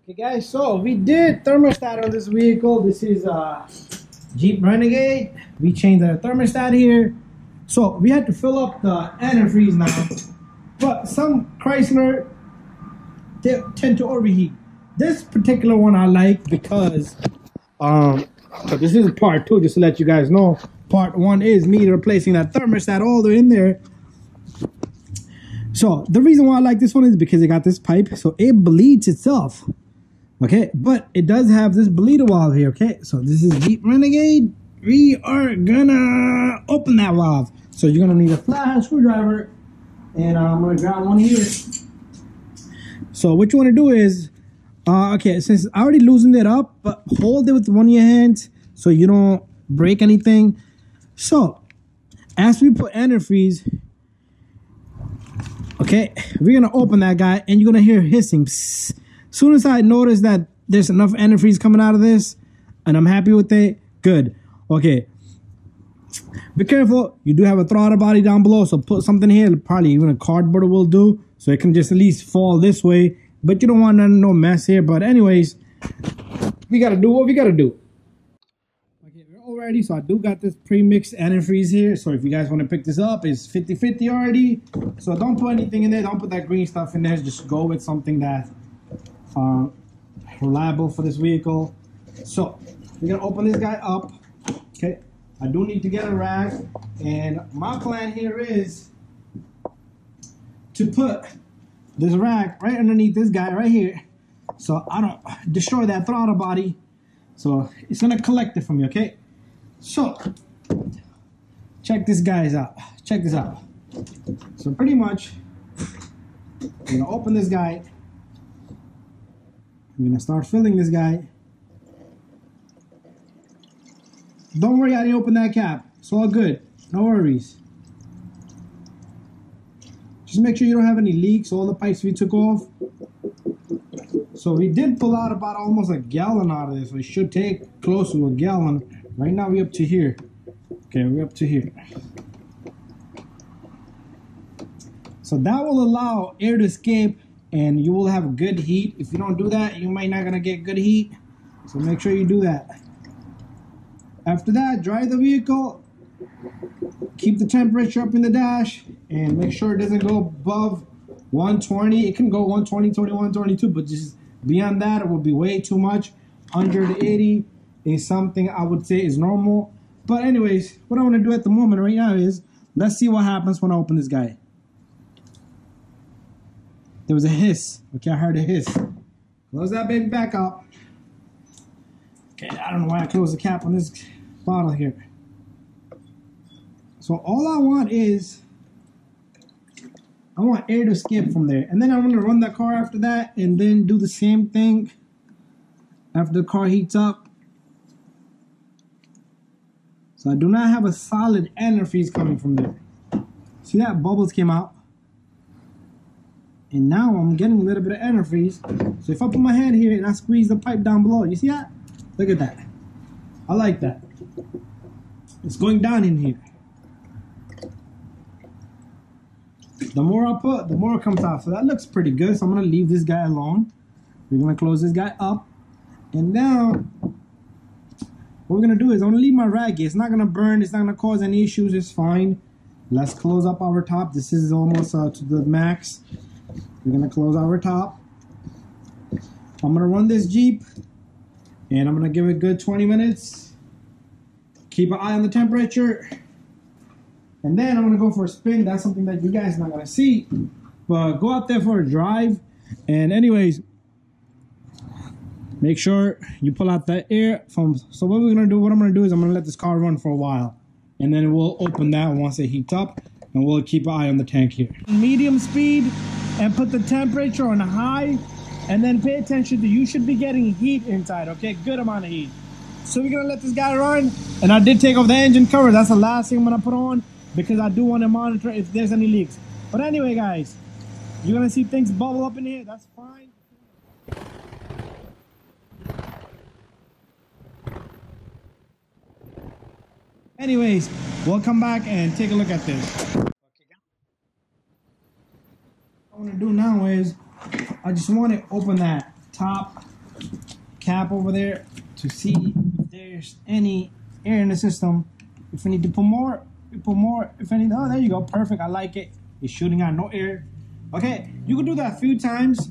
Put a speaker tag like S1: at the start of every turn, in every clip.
S1: Okay guys, so we did thermostat on this vehicle. This is Jeep Renegade. We changed the thermostat here. So we had to fill up the antifreeze now. But some Chrysler, they tend to overheat. This particular one I like because so this is part 2, just to let you guys know. Part 1 is me replacing that thermostat all the way in there. So the reason why I like this one is because it got this pipe, so it bleeds itself. Okay, but it does have this bleeder valve here. Okay, so this is Jeep Renegade. We are gonna open that valve. So you're gonna need a flathead screwdriver, and I'm gonna grab one here. So what you want to do is, okay, since I already loosened it up, but hold it with one of your hands so you don't break anything. So as we put antifreeze, okay, we're gonna open that guy, and you're gonna hear hissing. Psst. As soon as I notice that there's enough antifreeze coming out of this, and I'm happy with it, good. Okay, be careful. You do have a throttle body down below, so put something here. Probably even a cardboard will do, so it can just at least fall this way. But you don't want no mess here. But anyways, we gotta do what we gotta do. Okay, we're all ready. So I do got this pre-mixed antifreeze here. So if you guys want to pick this up, it's 50-50 already. So don't put anything in there. Don't put that green stuff in there. Just go with something that reliable for this vehicle. So we're gonna open this guy up. Okay, I do need to get a rag, and my plan here is to put this rag right underneath this guy right here, so I don't destroy that throttle body. So it's gonna collect it from me. Okay, so check this guys out. Check this out. So pretty much I'm gonna open this guy. I'm gonna start filling this guy. Don't worry, I didn't open that cap. It's all good. No worries. Just make sure you don't have any leaks. All the pipes we took off. So we did pull out about almost a gallon out of this. So it should take close to a gallon. Right now we're up to here. Okay, we're up to here. So that will allow air to escape, and you will have good heat. If you don't do that, you might not gonna get good heat. So make sure you do that. After that, dry the vehicle. Keep the temperature up in the dash, and make sure it doesn't go above 120. It can go 120, 21, 22, but just beyond that, it will be way too much. 180 is something I would say is normal. But anyways, what I want to do at the moment right now is, let's see what happens when I open this guy. There was a hiss. Okay, I heard a hiss. Close that baby back up. Okay, I don't know why I closed the cap on this bottle here. So all I want is, I want air to escape from there. And then I'm going to run that car after that, and then do the same thing after the car heats up. So I do not have a solid antifreeze coming from there. See that? Bubbles came out. And now I'm getting a little bit of antifreeze. So if I put my hand here and I squeeze the pipe down below, you see that? Look at that. I like that. It's going down in here. The more I put, the more it comes out. So that looks pretty good. So I'm going to leave this guy alone. We're going to close this guy up. And now, what we're going to do is I'm going to leave my rag here. It's not going to burn. It's not going to cause any issues. It's fine. Let's close up our top. This is almost to the max. We're going to close our top. I'm going to run this Jeep, and I'm going to give it a good 20 minutes. Keep an eye on the temperature. And then I'm going to go for a spin. That's something that you guys are not going to see. But go out there for a drive. And anyways, make sure you pull out that air from. So what I'm going to do is I'm going to let this car run for a while. And then we'll open that once it heats up. And we'll keep an eye on the tank here. Medium speed, and put the temperature on high. And then pay attention to, you should be getting heat inside, okay? Good amount of heat. So we're gonna let this guy run. And I did take off the engine cover. That's the last thing I'm gonna put on, because I do want to monitor if there's any leaks. But anyway, guys, you're gonna see things bubble up in here. That's fine. Anyways, we'll come back and take a look at this. What I want to do now is, I just want to open that top cap over there to see if there's any air in the system. If we need to put more, we put more. If any, oh, there you go, perfect. I like it. It's shooting out no air. Okay, you can do that a few times.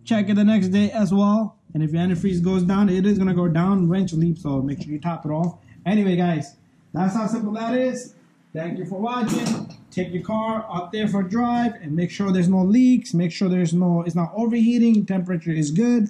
S1: Check it the next day as well. And if your antifreeze goes down, it is gonna go down eventually. So make sure you top it off. Anyway, guys, that's how simple that is. Thank you for watching. Take your car out there for a drive and make sure there's no leaks. Make sure it's not overheating. Temperature is good.